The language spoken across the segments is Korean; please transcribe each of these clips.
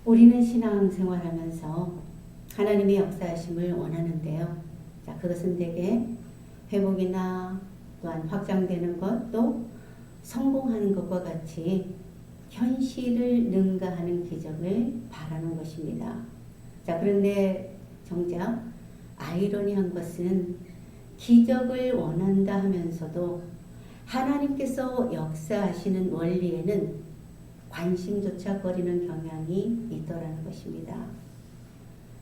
우리는 신앙생활하면서 하나님의 역사하심을 원하는데요. 자, 그것은 대개 회복이나 또한 확장되는 것, 또 성공하는 것과 같이 현실을 능가하는 기적을 바라는 것입니다. 자, 그런데 정작 아이러니한 것은 기적을 원한다 하면서도 하나님께서 역사하시는 원리에는 관심조차 꺼리는 경향이 있더라는 것입니다.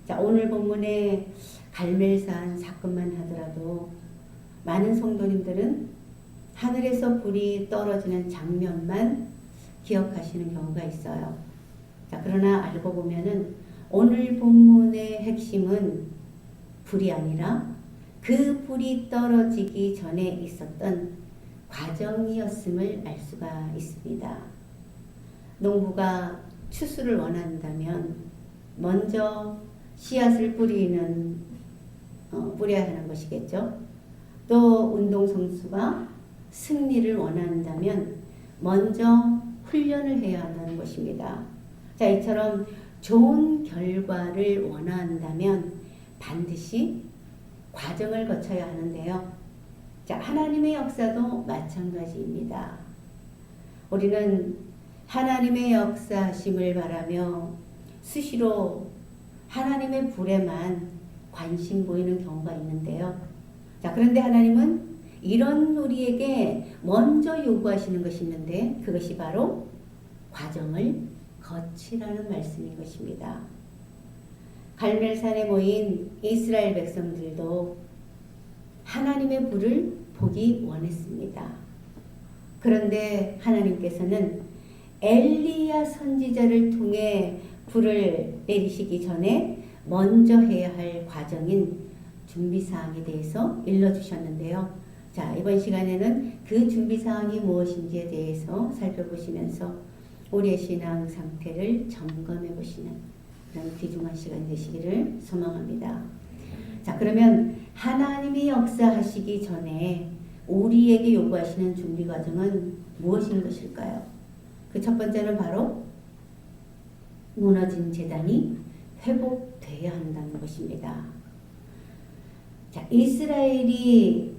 자, 오늘 본문의 갈멜산 사건만 하더라도 많은 성도님들은 하늘에서 불이 떨어지는 장면만 기억하시는 경우가 있어요. 자, 그러나 알고 보면은 오늘 본문의 핵심은 불이 아니라 그 불이 떨어지기 전에 있었던 과정이었음을 알 수가 있습니다. 농부가 추수를 원한다면 먼저 씨앗을 뿌려야 하는 것이겠죠. 또 운동선수가 승리를 원한다면 먼저 훈련을 해야 한다는 것입니다. 자, 이처럼 좋은 결과를 원한다면 반드시 과정을 거쳐야 하는데요. 자, 하나님의 역사도 마찬가지입니다. 우리는 하나님의 역사하심을 바라며 수시로 하나님의 불에만 관심 보이는 경우가 있는데요. 자, 그런데 하나님은 이런 우리에게 먼저 요구하시는 것이 있는데 그것이 바로 과정을 거치라는 말씀인 것입니다. 갈멜산에 모인 이스라엘 백성들도 하나님의 불을 보기 원했습니다. 그런데 하나님께서는 엘리야 선지자를 통해 불을 내리시기 전에 먼저 해야 할 과정인 준비사항에 대해서 일러주셨는데요. 자, 이번 시간에는 그 준비사항이 무엇인지에 대해서 살펴보시면서 우리의 신앙 상태를 점검해 보시는 그런 귀중한 시간 되시기를 소망합니다. 자, 그러면 하나님이 역사하시기 전에 우리에게 요구하시는 준비 과정은 무엇인 것일까요? 그 첫 번째는 바로 무너진 제단이 회복돼야 한다는 것입니다. 자, 이스라엘이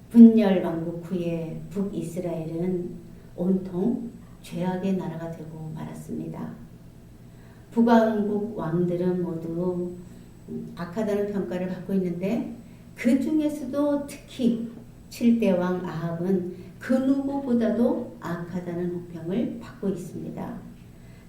분열 왕국 후에 북이스라엘은 온통 죄악의 나라가 되고 말았습니다. 북왕국 왕들은 모두 악하다는 평가를 받고 있는데 그 중에서도 특히 7대 왕 아합은 그 누구보다도 악하다는 호평을 받고 있습니다.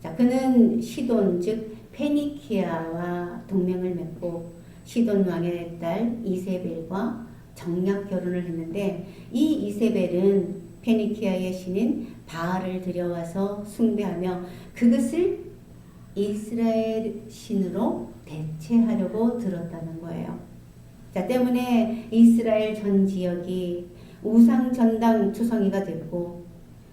자, 그는 시돈 즉 페니키아와 동맹을 맺고 시돈 왕의 딸 이세벨과 정략 결혼을 했는데 이 이세벨은 페니키아의 신인 바알을 들여와서 숭배하며 그것을 이스라엘 신으로 대체하려고 들었다는 거예요. 자, 때문에 이스라엘 전 지역이 우상 전당 투성이가 됐고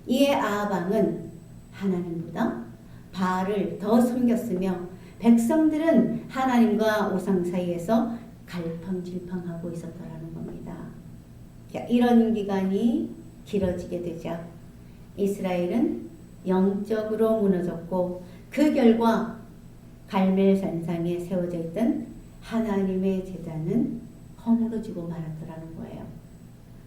이에 아합 왕은 하나님보다 바알을 더 섬겼으며 백성들은 하나님과 우상 사이에서 갈팡질팡하고 있었더라는 겁니다. 자, 이런 기간이 길어지게 되자 이스라엘은 영적으로 무너졌고 그 결과 갈멜산상에 세워져 있던 하나님의 제단은 허물어지고 말았더라는 거예요.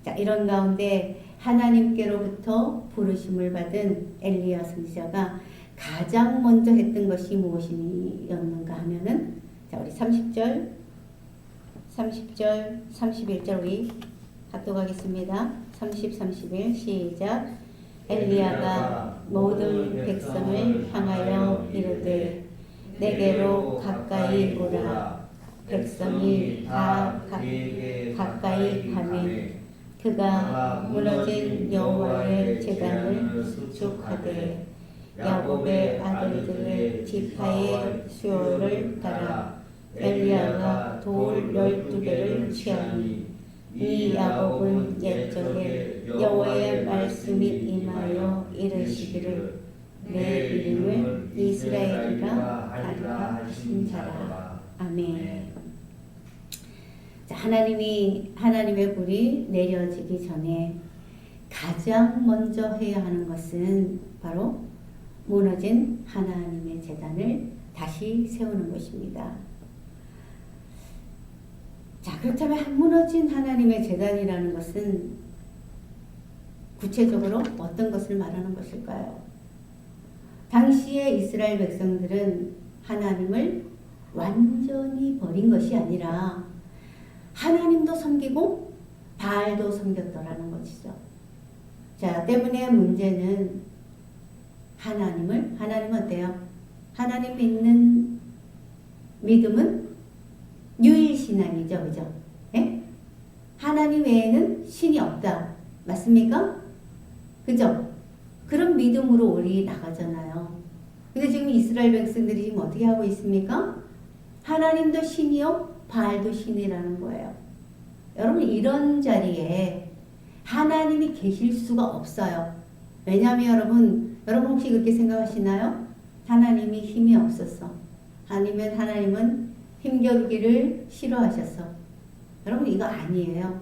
자, 이런 가운데 하나님께로부터 부르심을 받은 엘리야 선지자가 가장 먼저 했던 것이 무엇이었는가 하면은 자, 우리 30절, 31절 우리 합독하겠습니다. 30, 31 시작. 엘리야가 모든 백성을 향하여 이르되 내게로 가까이 오라. 백성이 다 가까이 가면 그가 무너진 여호와의 제단을 수축하되 야곱의 아들들의 지파의 수요를 따라 엘리야가 돌 12개를 취하니 이 야곱은 옛적에 여호와의 말씀이 임하여 이르시기를 내 이름을 이스라엘이라 하리라 하신 자라. 아멘. 자, 하나님의 불이 내려지기 전에 가장 먼저 해야 하는 것은 바로 무너진 하나님의 제단을 다시 세우는 것입니다. 자, 그렇다면 무너진 하나님의 제단이라는 것은 구체적으로 어떤 것을 말하는 것일까요? 당시의 이스라엘 백성들은 하나님을 완전히 버린 것이 아니라 하나님도 섬기고 바알도 섬겼더라는 것이죠. 자, 때문에 문제는 하나님은 어때요? 하나님 믿는 믿음은 유일신앙이죠. 그죠? 예? 하나님 외에는 신이 없다. 맞습니까? 그죠? 그런 믿음으로 우리 나가잖아요. 근데 지금 이스라엘 백성들이 지금 어떻게 하고 있습니까? 하나님도 신이요, 바알도 신이라는 거예요. 여러분, 이런 자리에 하나님이 계실 수가 없어요. 왜냐하면 여러분 혹시 그렇게 생각하시나요? 하나님이 힘이 없었어. 아니면 하나님은 힘겨루기를 싫어하셨어. 여러분, 이거 아니에요.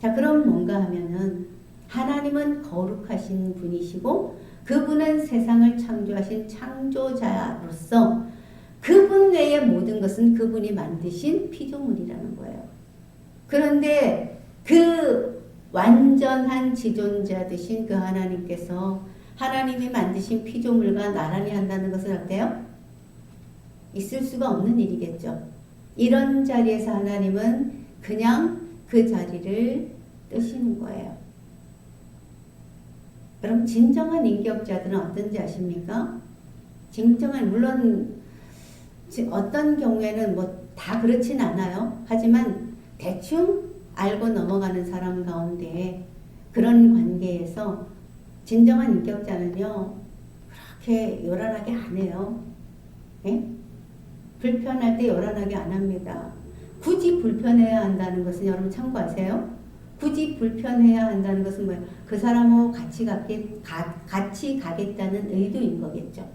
자, 그럼 뭔가 하면은 하나님은 거룩하신 분이시고 그분은 세상을 창조하신 창조자로서 그분 외의 모든 것은 그분이 만드신 피조물이라는 거예요. 그런데 그 완전한 지존자 되신 그 하나님께서 하나님이 만드신 피조물과 나란히 한다는 것은 어때요? 있을 수가 없는 일이겠죠. 이런 자리에서 하나님은 그냥 그 자리를 뜨시는 거예요. 그럼 진정한 인격자들은 어떤지 아십니까? 진정한, 물론 어떤 경우에는 뭐 다 그렇진 않아요. 하지만 대충 알고 넘어가는 사람 가운데 그런 관계에서 진정한 인격자는요, 그렇게 요란하게 안 해요. 예? 불편할 때 요란하게 안 합니다. 굳이 불편해야 한다는 것은 여러분 참고하세요. 굳이 불편해야 한다는 것은 뭐예요? 그 사람하고 같이 가겠다는 의도인 거겠죠.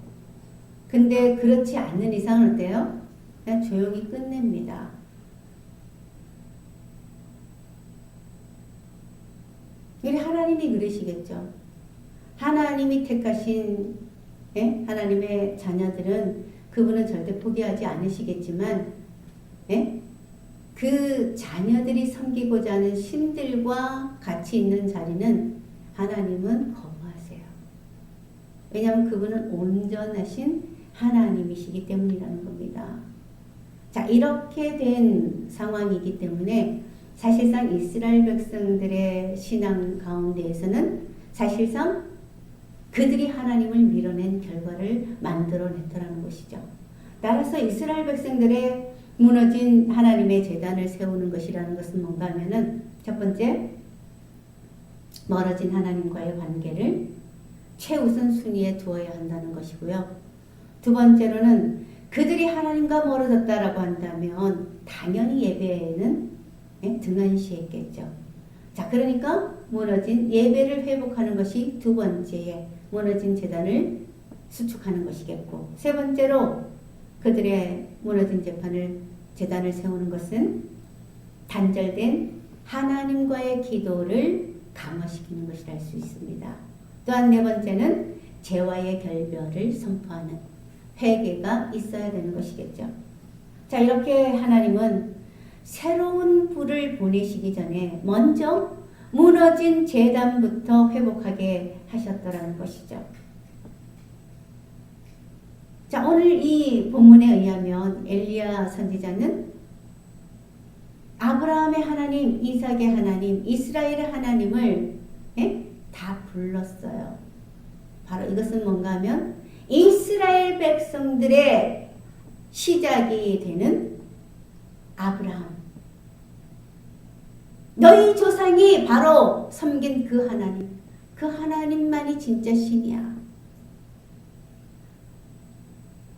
근데 그렇지 않는 이상은 어때요? 그냥 조용히 끝냅니다. 우리 하나님이 그러시겠죠. 하나님이 택하신 하나님의 자녀들은 그분은 절대 포기하지 않으시겠지만 그 자녀들이 섬기고자 하는 신들과 같이 있는 자리는 하나님은 거부하세요. 왜냐하면 그분은 온전하신 하나님이시기 때문이라는 겁니다. 자, 이렇게 된 상황이기 때문에 사실상 이스라엘 백성들의 신앙 가운데에서는 사실상 그들이 하나님을 밀어낸 결과를 만들어냈더라는 것이죠. 따라서 이스라엘 백성들의 무너진 하나님의 제단을 세우는 것이라는 것은 뭔가 하면은 첫 번째, 멀어진 하나님과의 관계를 최우선 순위에 두어야 한다는 것이고요. 두 번째로는 그들이 하나님과 멀어졌다라고 한다면 당연히 예배에는 등한시했겠죠. 자, 그러니까 무너진 예배를 회복하는 것이 두 번째에 무너진 제단을 수축하는 것이겠고, 세 번째로 그들의 무너진 제단을 세우는 것은 단절된 하나님과의 기도를 강화시키는 것이라 할 수 있습니다. 또한 네 번째는 죄와의 결별을 선포하는 회개가 있어야 되는 것이겠죠. 자, 이렇게 하나님은 새로운 불을 보내시기 전에 먼저 무너진 제단부터 회복하게 하셨더라는 것이죠. 자, 오늘 이 본문에 의하면 엘리야 선지자는 아브라함의 하나님, 이삭의 하나님, 이스라엘의 하나님을 다 불렀어요. 바로 이것은 뭔가 하면 이스라엘 백성들의 시작이 되는 아브라함. 너희 조상이 바로 섬긴 그 하나님. 그 하나님만이 진짜 신이야.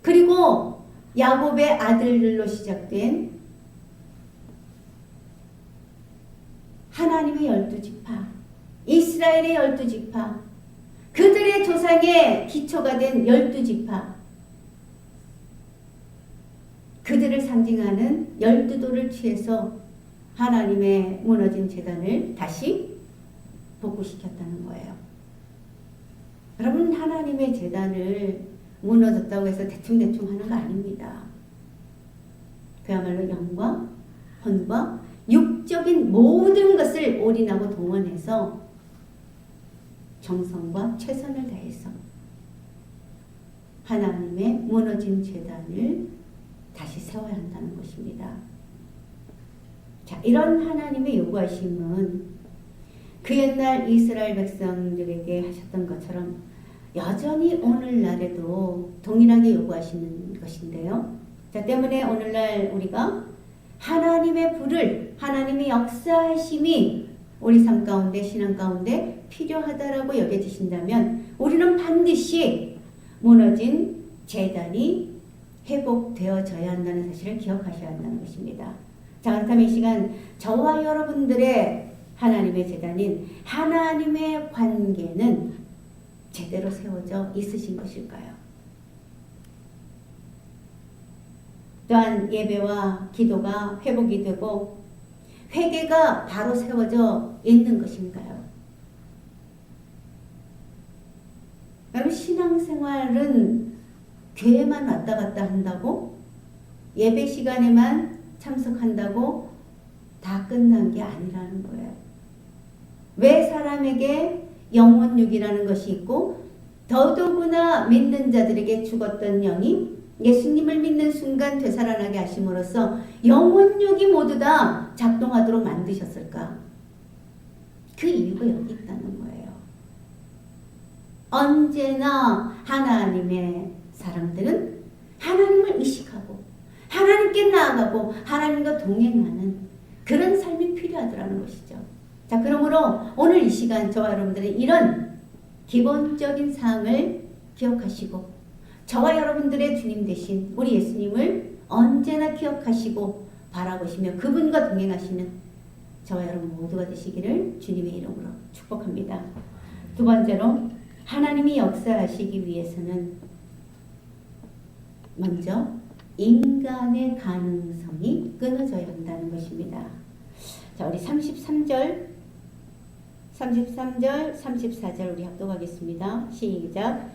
그리고 야곱의 아들들로 시작된 하나님의 12지파, 이스라엘의 12지파, 그들의 조상의 기초가 된 12지파, 그들을 상징하는 12돌을 취해서 하나님의 무너진 제단을 다시 복구시켰다는 거예요. 여러분, 하나님의 제단을 무너졌다고 해서 대충대충 하는 거 아닙니다. 그야말로 영과 혼과 육적인 모든 것을 올인하고 동원해서 정성과 최선을 다해서 하나님의 무너진 제단을 다시 세워야 한다는 것입니다. 자, 이런 하나님의 요구하심은 그 옛날 이스라엘 백성들에게 하셨던 것처럼 여전히 오늘날에도 동일하게 요구하시는 것인데요. 자, 때문에 오늘날 우리가 하나님의 불을, 하나님의 역사하심이 우리 삶 가운데, 신앙 가운데 필요하다라고 여겨지신다면 우리는 반드시 무너진 제단이 회복되어져야 한다는 사실을 기억하셔야 한다는 것입니다. 자, 그렇다면 이 시간 저와 여러분들의 하나님의 제단인 하나님의 관계는 제대로 세워져 있으신 것일까요? 또한 예배와 기도가 회복이 되고 회개가 바로 세워져 있는 것인가요? 여러분, 신앙생활은 교회만 왔다 갔다 한다고 예배 시간에만 참석한다고 다 끝난 게 아니라는 거예요. 왜 사람에게 영혼육이라는 것이 있고 더더구나 믿는 자들에게 죽었던 영이 예수님을 믿는 순간 되살아나게 하심으로써 영혼육이 모두 다 작동하도록 만드셨을까? 그 이유가 여기 있다는 거예요. 언제나 하나님의 사람들은 하나님을 의식하고 하나님께 나아가고 하나님과 동행하는 그런 삶이 필요하더라는 것이죠. 자, 그러므로 오늘 이 시간 저와 여러분들의 이런 기본적인 사항을 기억하시고 저와 여러분들의 주님 되신 우리 예수님을 언제나 기억하시고 바라보시며 그분과 동행하시는 저와 여러분 모두가 되시기를 주님의 이름으로 축복합니다. 두 번째로 하나님이 역사하시기 위해서는 먼저 인간의 가능성이 끊어져야 한다는 것입니다. 자, 우리 33절, 34절 우리 합독하겠습니다. 시작.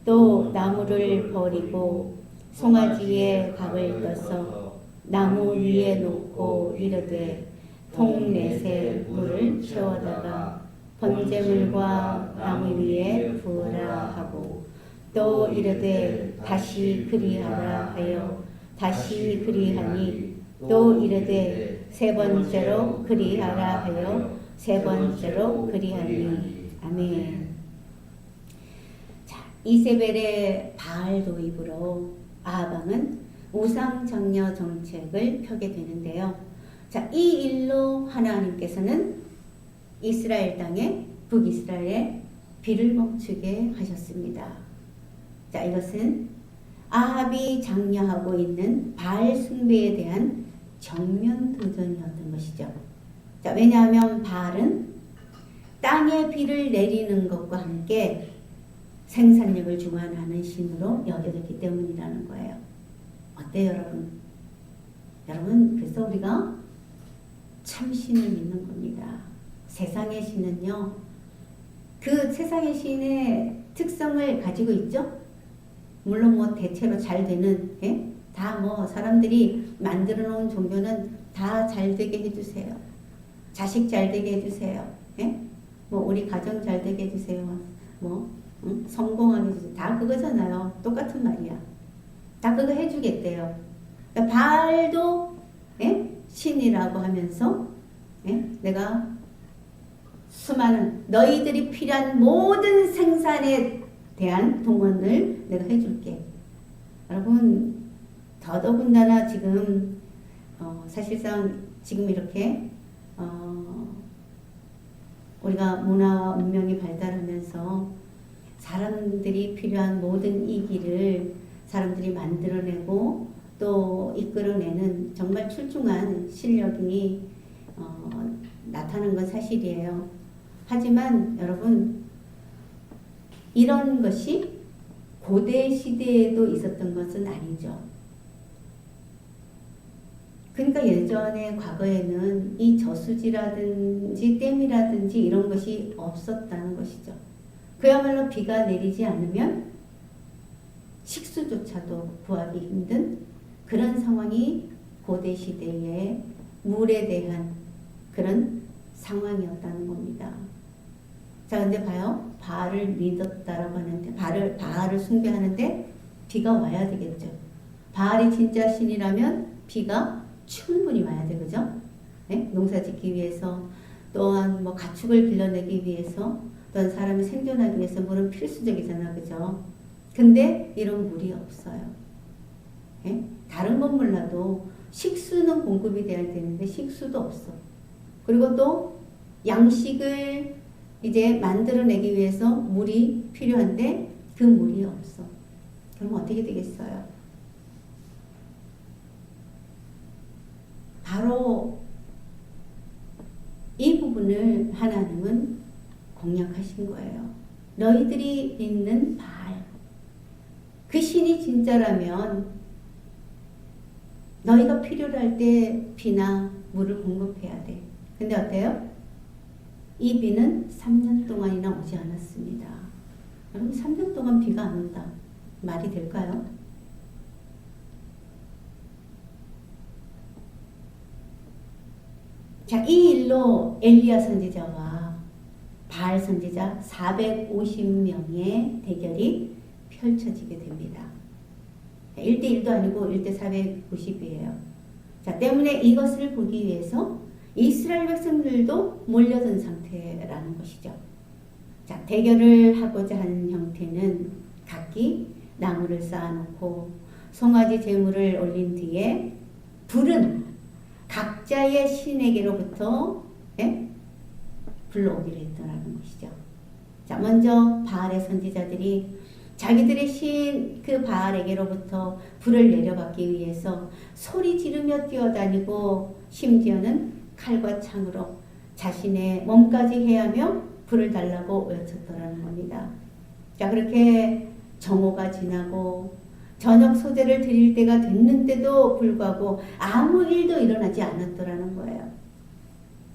또 나무를 버리고 송아지의 각을 떠서 나무 위에 놓고 이르되 통넷에 물을 채워다가 번제물과 나무 위에 부으라 하고 또 이르되 다시 그리하라 하여 다시 그리하니 또 이르되 세 번째로 그리하라 하여 세 번째로 그리하니. 아멘. 자, 이세벨의 바알 도입으로 아하방은 우상 장려 정책을 펴게 되는데요. 자, 이 일로 하나님께서는 이스라엘 땅에 북이스라엘에 비를 멈추게 하셨습니다. 자, 이것은 아합이 장려하고 있는 바알 숭배에 대한 정면 도전이었던 것이죠. 자, 왜냐하면 바알은 땅에 비를 내리는 것과 함께 생산력을 주관하는 신으로 여겨졌기 때문이라는 거예요. 어때요, 여러분? 여러분, 그래서 우리가 참 신을 믿는 겁니다. 세상의 신은요, 그 세상의 신의 특성을 가지고 있죠. 물론 뭐 대체로 잘 되는, 예? 다 뭐 사람들이 만들어 놓은 종교는 다 잘 되게 해주세요. 자식 잘 되게 해주세요. 예? 뭐 우리 가정 잘 되게 해주세요. 뭐 성공하게 해주세요. 다 그거잖아요. 똑같은 말이야. 다 그거 해주겠대요. 그러니까 바알도 예? 신이라고 하면서 예? 내가 수많은 너희들이 필요한 모든 생산에 대한 동원을 내가 해줄게. 여러분, 더더군다나 지금 사실상 지금 이렇게 우리가 문화와 문명이 발달하면서 사람들이 필요한 모든 이기를 사람들이 만들어내고 또 이끌어내는 정말 출중한 실력이 나타난 건 사실이에요. 하지만 여러분, 이런 것이 고대 시대에도 있었던 것은 아니죠. 그러니까 예전에 과거에는 이 저수지라든지 댐이라든지 이런 것이 없었다는 것이죠. 그야말로 비가 내리지 않으면 식수조차도 구하기 힘든 그런 상황이 고대 시대의 물에 대한 그런 상황이었다는 겁니다. 자, 근데 봐요. 바알을 믿었다라고 하는데, 바알을 숭배하는데 비가 와야 되겠죠. 바알이 진짜 신이라면 비가 충분히 와야 돼, 그죠? 네? 농사 짓기 위해서, 또한 뭐 가축을 길러내기 위해서, 또한 사람이 생존하기 위해서 물은 필수적이잖아, 그죠? 근데 이런 물이 없어요. 네? 다른 건 몰라도 식수는 공급이 돼야 되는데 식수도 없어. 그리고 또 양식을 이제 만들어내기 위해서 물이 필요한데 그 물이 없어. 그럼 어떻게 되겠어요? 바로 이 부분을 하나님은 공략하신 거예요. 너희들이 믿는 바알, 그 신이 진짜라면 너희가 필요로 할 때 비나 물을 공급해야 돼. 근데 어때요? 이 비는 3년 동안이나 오지 않았습니다. 여러분 3년 동안 비가 안 온다. 말이 될까요? 자, 이 일로 엘리야 선지자와 바알 선지자 450명의 대결이 펼쳐지게 됩니다. 1대1도 아니고 1대 450이에요. 자, 때문에 이것을 보기 위해서 이스라엘 백성들도 몰려든 상태라는 것이죠. 자, 대결을 하고자 하는 형태는 각기 나무를 쌓아놓고 송아지 제물을 올린 뒤에 불은 각자의 신에게로부터 불러오기로 했더라는 것이죠. 자, 먼저 바알의 선지자들이 자기들의 신 그 바알에게로부터 불을 내려받기 위해서 소리 지르며 뛰어다니고 심지어는 칼과 창으로 자신의 몸까지 해하며 불을 달라고 외쳤더라는 겁니다. 자, 그렇게 정오가 지나고 저녁 소재를 드릴 때가 됐는데도 불구하고 아무 일도 일어나지 않았더라는 거예요.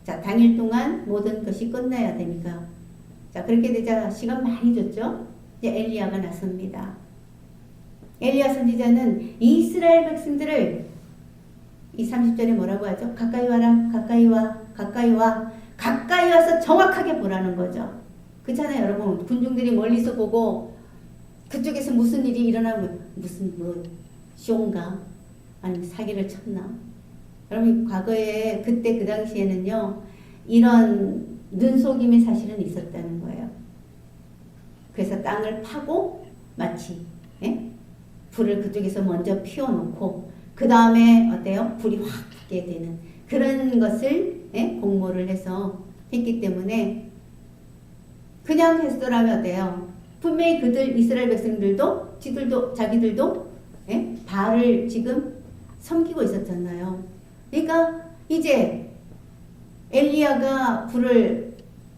자, 당일 동안 모든 것이 끝나야 되니까. 자, 그렇게 되자 시간 많이 줬죠. 이제 엘리야가 나섭니다. 엘리야 선지자는 이스라엘 백성들을 이 30절에 뭐라고 하죠? 가까이 와라, 가까이 와, 가까이 와, 가까이 와서 정확하게 보라는 거죠. 그렇잖아요, 여러분. 군중들이 멀리서 보고 그쪽에서 무슨 일이 일어나면 무슨 뭐 쇼인가 아니면 사기를 쳤나. 여러분 과거에 그때 그 당시에는요 이런 눈속임이 사실은 있었다는 거예요. 그래서 땅을 파고 마치 불을 그쪽에서 먼저 피워놓고 그 다음에 어때요? 불이 확 붙게 되는 그런 것을 공모를 해서 했기 때문에 그냥 했더라면 어때요? 분명히 그들 이스라엘 백성들도 자기들도 바알을 지금 섬기고 있었잖아요. 그러니까 이제 엘리야가 불을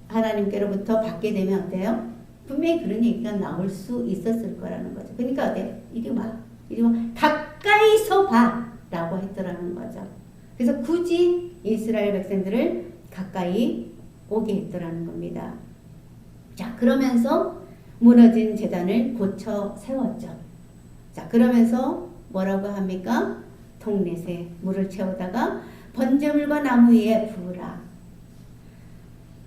하나님께로부터 받게 되면 어때요? 분명히 그런 얘기가 나올 수 있었을 거라는 거죠. 그러니까 어때요? 이리 와, 이리 와, 가까이서 봐라고 했더라는 거죠. 그래서 굳이 이스라엘 백성들을 가까이 오게 했더라는 겁니다. 자, 그러면서 무너진 제단을 고쳐 세웠죠. 자, 그러면서 뭐라고 합니까? 통넷에 물을 채우다가 번제물과 나무 위에 부으라.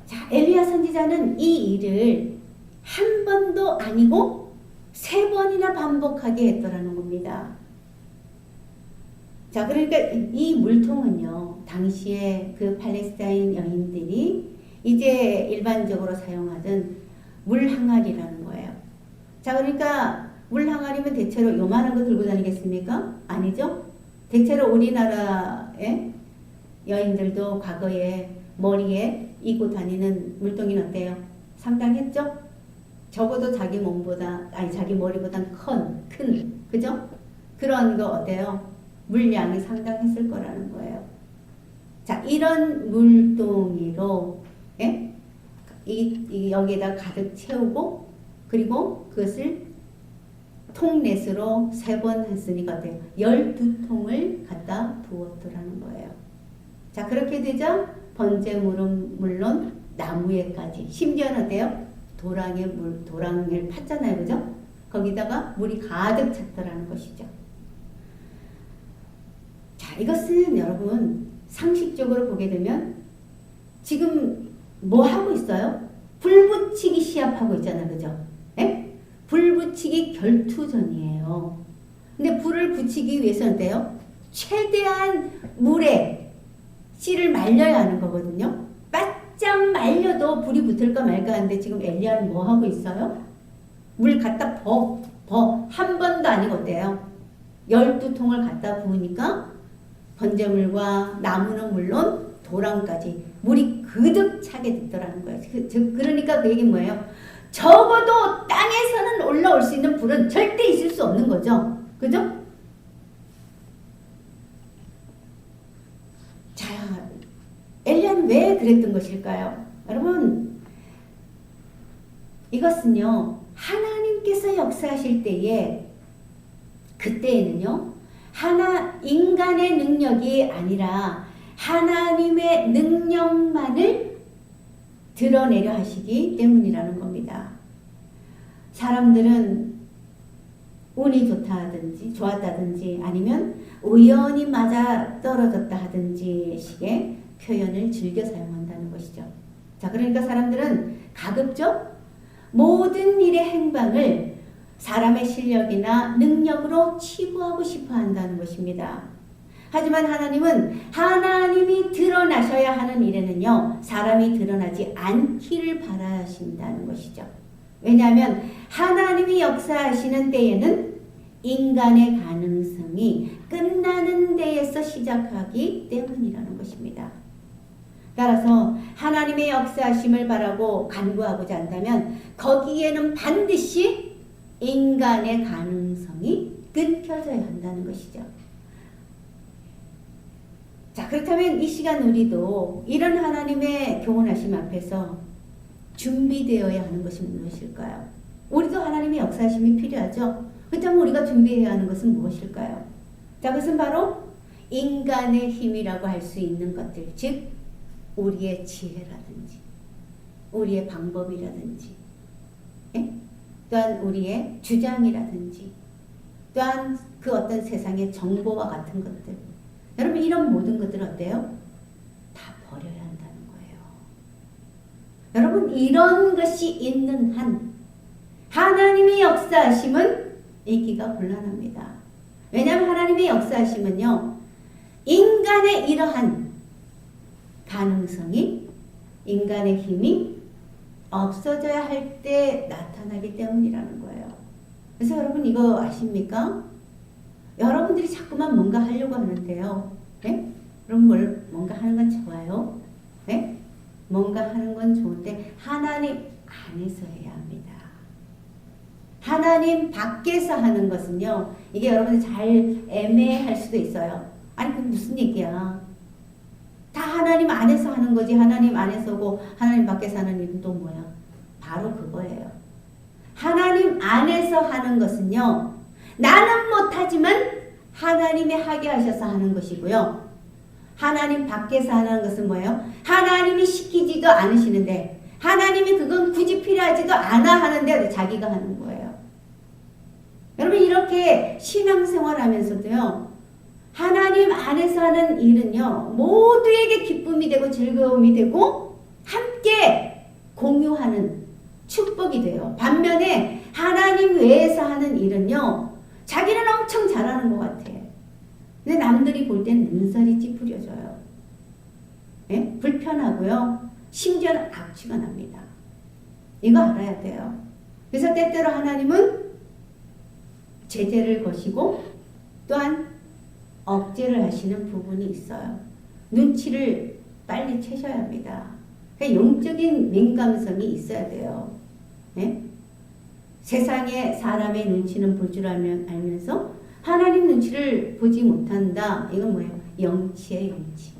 자, 엘리야 선지자는 이 일을 한 번도 아니고 3번이나 반복하게 했더라는 겁니다. 자, 그러니까 이 물통은요, 당시에 그 팔레스타인 여인들이 이제 일반적으로 사용하던 물 항아리라는 거예요. 자, 그러니까 물 항아리면 대체로 요만한 거 들고 다니겠습니까? 아니죠? 대체로 우리나라의 여인들도 과거에 머리에 이고 다니는 물동이는 어때요? 상당했죠? 적어도 자기 머리보다 큰, 그죠? 그런 거 어때요? 물량이 상당했을 거라는 거예요. 자, 이런 물동이로, 여기에다 가득 채우고, 그리고 그것을 통넷으로 3번 했으니까 어때요? 12통을 갖다 부었더라는 거예요. 자, 그렇게 되자 번제물은 물론 나무에까지, 심지어는 어때요? 도랑을 팠잖아요, 그죠? 거기다가 물이 가득 찼더라는 것이죠. 자, 이것은 여러분 상식적으로 보게 되면 지금 뭐 하고 있어요? 불 붙이기 시합하고 있잖아요. 그죠? 예? 불 붙이기 결투전이에요. 근데 불을 붙이기 위해서는 어때요? 최대한 물에 씨를 말려야 하는 거거든요. 바짝 말려도 불이 붙을까 말까 하는데 지금 엘리야는 뭐 하고 있어요? 물 갖다 한 번도 아니고 어때요? 12통을 갖다 부으니까 번제물과 나무는 물론 도랑까지 물이 그득 차게 됐더라는 거예요. 그러니까 그 얘기는 뭐예요? 적어도 땅에서는 올라올 수 있는 불은 절대 있을 수 없는 거죠. 그죠? 자, 엘리야는 왜 그랬던 것일까요? 여러분, 이것은요, 하나님께서 역사하실 때에, 그때에는요, 인간의 능력이 아니라 하나님의 능력만을 드러내려 하시기 때문이라는 겁니다. 사람들은 운이 좋았다든지 아니면 우연히 맞아 떨어졌다 하든지 식의 표현을 즐겨 사용한다는 것이죠. 자, 그러니까 사람들은 가급적 모든 일의 행방을 사람의 실력이나 능력으로 치부하고 싶어 한다는 것입니다. 하지만 하나님은 하나님이 드러나셔야 하는 일에는요, 사람이 드러나지 않기를 바라신다는 것이죠. 왜냐하면 하나님이 역사하시는 때에는 인간의 가능성이 끝나는 데에서 시작하기 때문이라는 것입니다. 따라서 하나님의 역사하심을 바라고 간구하고자 한다면 거기에는 반드시 인간의 가능성이 끊겨져야 한다는 것이죠. 자, 그렇다면 이 시간 우리도 이런 하나님의 교훈하심 앞에서 준비되어야 하는 것이 무엇일까요? 우리도 하나님의 역사하심이 필요하죠. 그렇다면 우리가 준비해야 하는 것은 무엇일까요? 자, 그것은 바로 인간의 힘이라고 할 수 있는 것들, 즉 우리의 지혜라든지 우리의 방법이라든지, 예? 또한 우리의 주장이라든지, 또한 그 어떤 세상의 정보와 같은 것들, 여러분 이런 모든 것들은 어때요? 다 버려야 한다는 거예요. 여러분 이런 것이 있는 한 하나님의 역사하심은 있기가 곤란합니다. 왜냐하면 하나님의 역사하심은요, 인간의 이러한 가능성이, 인간의 힘이 없어져야 할 때 나타나기 때문이라는 거예요. 그래서 여러분 이거 아십니까? 여러분들이 자꾸만 뭔가 하려고 하는데요. 네? 그럼 뭔가 하는 건 좋아요. 네? 뭔가 하는 건 좋은데 하나님 안에서 해야 합니다. 하나님 밖에서 하는 것은요, 이게 여러분들 잘 애매할 수도 있어요. 아니 그게 무슨 얘기야? 다 하나님 안에서 하는 거지. 하나님 안에서고 하나님 밖에서 하는 일은 또 뭐야? 바로 그거예요. 하나님 안에서 하는 것은요, 나는 못하지만 하나님이 하게 하셔서 하는 것이고요. 하나님 밖에서 하는 것은 뭐예요? 하나님이 시키지도 않으시는데, 하나님이 그건 굳이 필요하지도 않아 하는데 자기가 하는 거예요. 여러분 이렇게 신앙생활 하면서도요, 하나님 안에서 하는 일은요, 모두에게 기쁨이 되고 즐거움이 되고 함께 공유하는 축복이 돼요. 반면에 하나님 외에서 하는 일은요, 자기는 엄청 잘하는 것 같아. 근데 남들이 볼 땐 눈살이 찌푸려져요. 예? 불편하고요. 심지어는 악취가 납니다. 이거 알아야 돼요. 그래서 때때로 하나님은 제재를 거시고 또한 억제를 하시는 부분이 있어요. 눈치를 빨리 채셔야 합니다. 그러니까 영적인 민감성이 있어야 돼요. 네? 세상에 사람의 눈치는 볼 줄 알면서 하나님 눈치를 보지 못한다. 이건 뭐예요? 영치의 영치.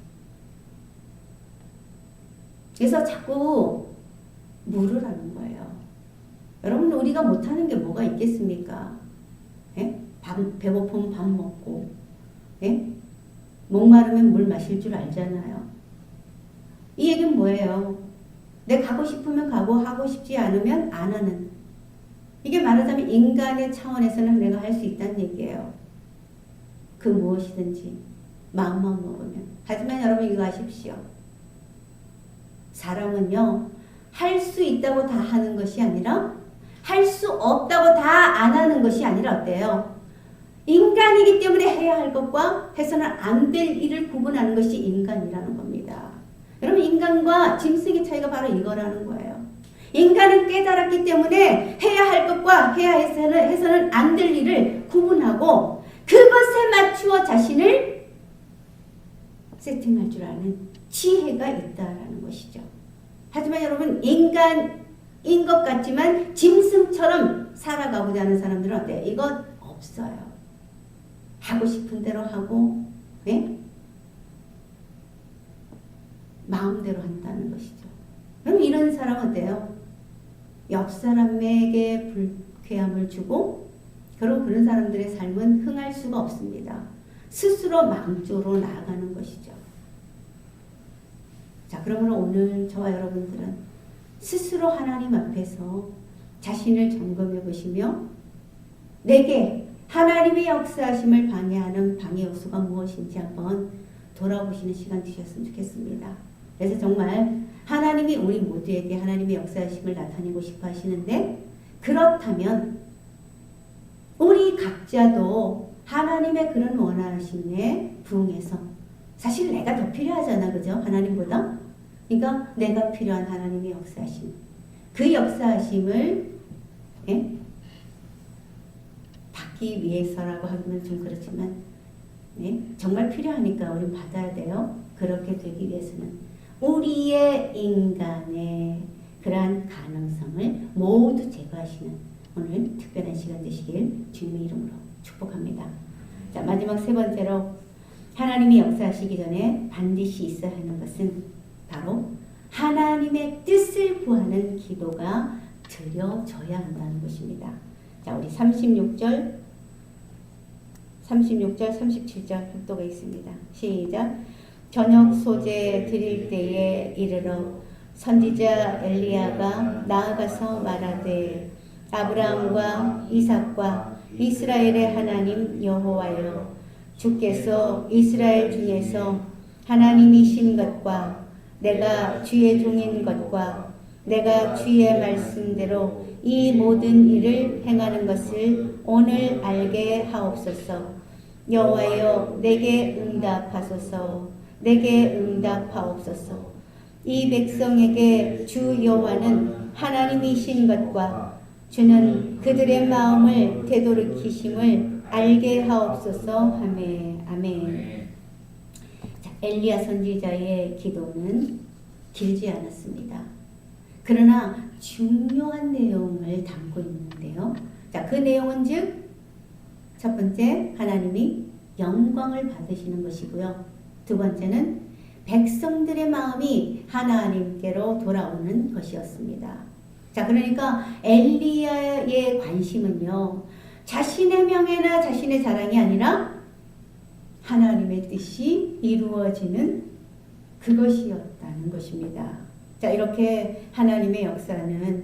그래서 자꾸 물으라는 거예요. 여러분 우리가 못하는 게 뭐가 있겠습니까? 예? 배고프면 밥 먹고, 예? 목마르면 물 마실 줄 알잖아요. 이 얘기는 뭐예요? 내가 가고 싶으면 가고 하고 싶지 않으면 안 하는. 이게 말하자면 인간의 차원에서는 내가 할 수 있다는 얘기예요. 그 무엇이든지 마음만 먹으면. 하지만 여러분 이거 아십시오. 사람은요, 할 수 있다고 다 하는 것이 아니라 할 수 없다고 다 안 하는 것이 아니라 어때요? 인간이기 때문에 해야 할 것과 해서는 안 될 일을 구분하는 것이 인간이라는 겁니다. 여러분 인간과 짐승의 차이가 바로 이거라는 거예요. 인간은 깨달았기 때문에 해야 할 것과 해서는 안 될 일을 구분하고 그것에 맞추어 자신을 세팅할 줄 아는 지혜가 있다라는 것이죠. 하지만 여러분 인간인 것 같지만 짐승처럼 살아가고자 하는 사람들은 어때요? 이거 없어요. 하고 싶은 대로 하고 네? 마음대로 한다는 것이죠. 그럼 이런 사람은 어때요? 옆 사람에게 불쾌함을 주고 그리고 그런 사람들의 삶은 흥할 수가 없습니다. 스스로 망조로 나아가는 것이죠. 자, 그러면 오늘 저와 여러분들은 스스로 하나님 앞에서 자신을 점검해 보시며 내게 하나님의 역사하심을 방해하는 방해 요소가 무엇인지 한번 돌아보시는 시간 되셨으면 좋겠습니다. 그래서 정말 하나님이 우리 모두에게 하나님의 역사하심을 나타내고 싶어 하시는데 그렇다면 우리 각자도 하나님의 그런 원하심에 부응해서 사실 내가 더 필요하잖아. 그죠? 하나님보다. 그러니까 내가 필요한 하나님의 역사하심. 그 역사하심을 받기 위해서라고 하면 좀 그렇지만 정말 필요하니까 우리는 받아야 돼요. 그렇게 되기 위해서는 우리의 인간의 그러한 가능성을 모두 제거하시는 오늘 특별한 시간 되시길 주님의 이름으로 축복합니다. 자, 마지막 세 번째로 하나님이 역사하시기 전에 반드시 있어야 하는 것은 바로 하나님의 뜻을 구하는 기도가 드려져야 한다는 것입니다. 자, 우리 36절, 37절 협도가 있습니다. 시작. 저녁 소재 드릴 때에 이르러 선지자 엘리야가 나아가서 말하되 아브라함과 이삭과 이스라엘의 하나님 여호와여 주께서 이스라엘 중에서 하나님이신 것과 내가 주의 종인 것과 내가 주의 말씀대로 이 모든 일을 행하는 것을 오늘 알게 하옵소서. 여호와여 내게 응답하소서. 내게 응답하옵소서. 이 백성에게 주 여호와는 하나님이신 것과 주는 그들의 마음을 되돌이키심을 알게 하옵소서 하매 아멘. 자, 엘리야 선지자의 기도는 길지 않았습니다. 그러나 중요한 내용을 담고 있는데요. 자, 그 내용은 즉 첫 번째 하나님이 영광을 받으시는 것이고요. 두 번째는 백성들의 마음이 하나님께로 돌아오는 것이었습니다. 자, 그러니까 엘리야의 관심은요. 자신의 명예나 자신의 자랑이 아니라 하나님의 뜻이 이루어지는 그것이었다는 것입니다. 자, 이렇게 하나님의 역사는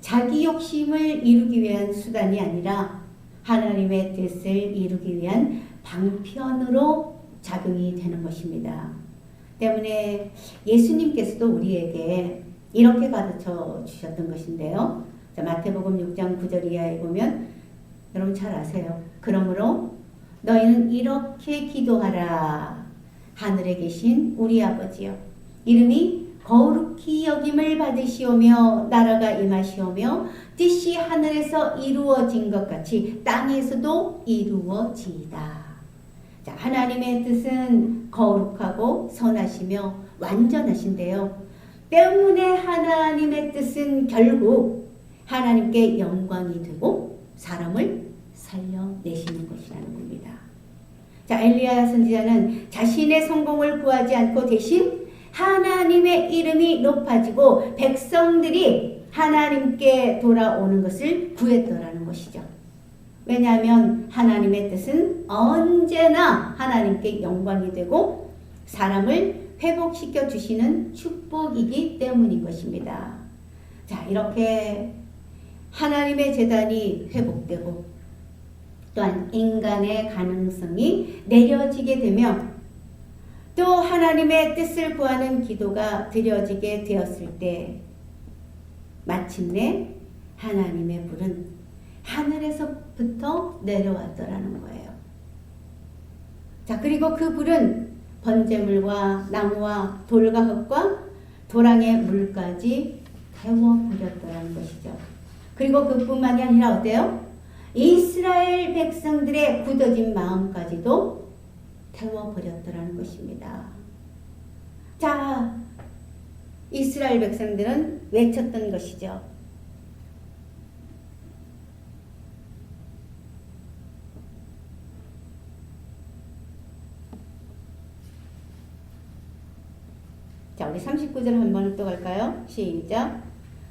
자기 욕심을 이루기 위한 수단이 아니라 하나님의 뜻을 이루기 위한 방편으로 작용이 되는 것입니다. 때문에 예수님께서도 우리에게 이렇게 가르쳐 주셨던 것인데요. 자, 마태복음 6장 9절 이하에 보면 여러분 잘 아세요. 그러므로 너희는 이렇게 기도하라. 하늘에 계신 우리 아버지여 이름이 거룩히 여김을 받으시오며 나라가 임하시오며 뜻이 하늘에서 이루어진 것 같이 땅에서도 이루어지이다. 자, 하나님의 뜻은 거룩하고 선하시며 완전하신데요. 때문에 하나님의 뜻은 결국 하나님께 영광이 되고 사람을 살려내시는 것이라는 겁니다. 자, 엘리야 선지자는 자신의 성공을 구하지 않고 대신 하나님의 이름이 높아지고 백성들이 하나님께 돌아오는 것을 구했더라는 것이죠. 왜냐하면 하나님의 뜻은 언제나 하나님께 영광이 되고 사람을 회복시켜 주시는 축복이기 때문인 것입니다. 자, 이렇게 하나님의 재단이 회복되고 또한 인간의 가능성이 내려지게 되며 또 하나님의 뜻을 구하는 기도가 드려지게 되었을 때 마침내 하나님의 불은 하늘에서부터 내려왔더라는 거예요. 자, 그리고 그 불은 번제물과 나무와 돌과 흙과 도랑의 물까지 태워버렸더라는 것이죠. 그리고 그뿐만이 아니라 어때요? 이스라엘 백성들의 굳어진 마음까지도 태워버렸더라는 것입니다. 자, 이스라엘 백성들은 외쳤던 것이죠. 자, 우리 39절 한번 또 갈까요? 시작.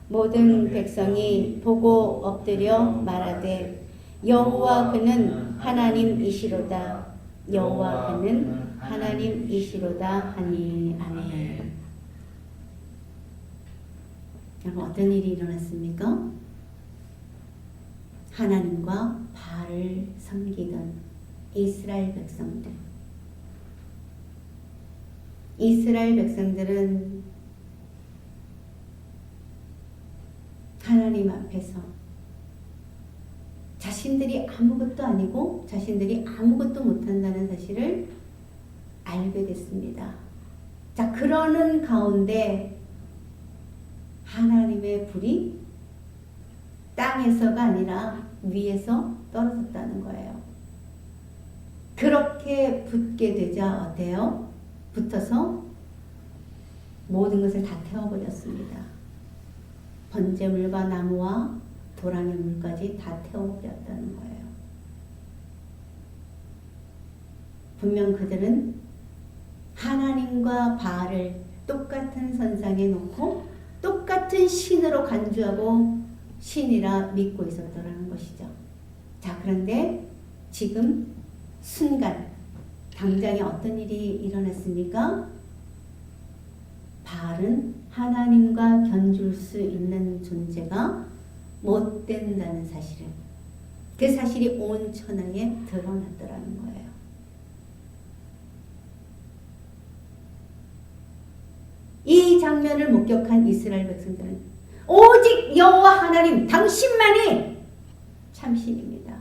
모든 백성이 보고 엎드려 말하되 여호와 그는 하나님이시로다. 여호와 그는 하나님이시로다 하니. 아멘. 여러분, 어떤 일이 일어났습니까? 하나님과 바알을 섬기던 이스라엘 백성들. 이스라엘 백성들은 하나님 앞에서 자신들이 아무것도 아니고 자신들이 아무것도 못한다는 사실을 알게 됐습니다. 자, 그러는 가운데 하나님의 불이 땅에서가 아니라 위에서 떨어졌다는 거예요. 그렇게 붙게 되자 어때요? 붙어서 모든 것을 다 태워버렸습니다. 번제물과 나무와 도랑의 물까지 다 태워버렸다는 거예요. 분명 그들은 하나님과 바알을 똑같은 선상에 놓고 똑같은 신으로 간주하고 신이라 믿고 있었더라는 것이죠. 자, 그런데 지금 순간 당장에 어떤 일이 일어났습니까? 바알은 하나님과 견줄 수 있는 존재가 못 된다는 사실을, 그 사실이 온 천하에 드러났더라는 거예요. 이 장면을 목격한 이스라엘 백성들은 오직 여호와 하나님 당신만이 참신입니다.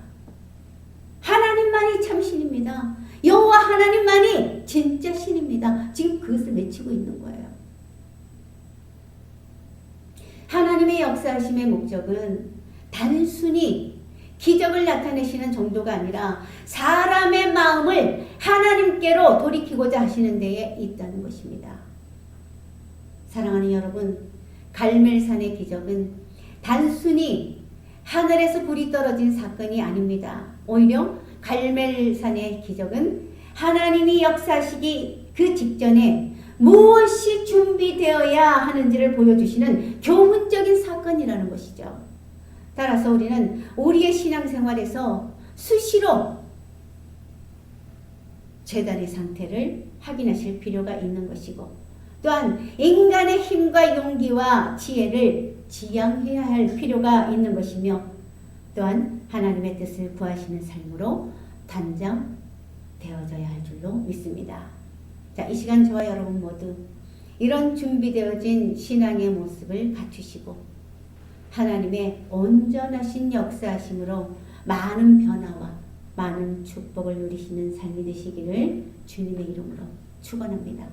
하나님만이 참신입니다. 여호와 하나님만이 진짜 신입니다. 지금 그것을 외치고 있는 거예요. 하나님의 역사하심의 목적은 단순히 기적을 나타내시는 정도가 아니라 사람의 마음을 하나님께로 돌이키고자 하시는 데에 있다는 것입니다. 사랑하는 여러분, 갈멜산의 기적은 단순히 하늘에서 불이 떨어진 사건이 아닙니다. 오히려 갈멜산의 기적은 하나님이 역사하시기 그 직전에 무엇이 준비되어야 하는지를 보여주시는 교훈적인 사건이라는 것이죠. 따라서 우리는 우리의 신앙생활에서 수시로 제단의 상태를 확인하실 필요가 있는 것이고, 또한 인간의 힘과 용기와 지혜를 지양해야 할 필요가 있는 것이며, 또한 하나님의 뜻을 구하시는 삶으로 단장되어져야 할 줄로 믿습니다. 자, 이 시간 저와 여러분 모두 이런 준비되어진 신앙의 모습을 갖추시고 하나님의 온전하신 역사하심으로 많은 변화와 많은 축복을 누리시는 삶이 되시기를 주님의 이름으로 축원합니다.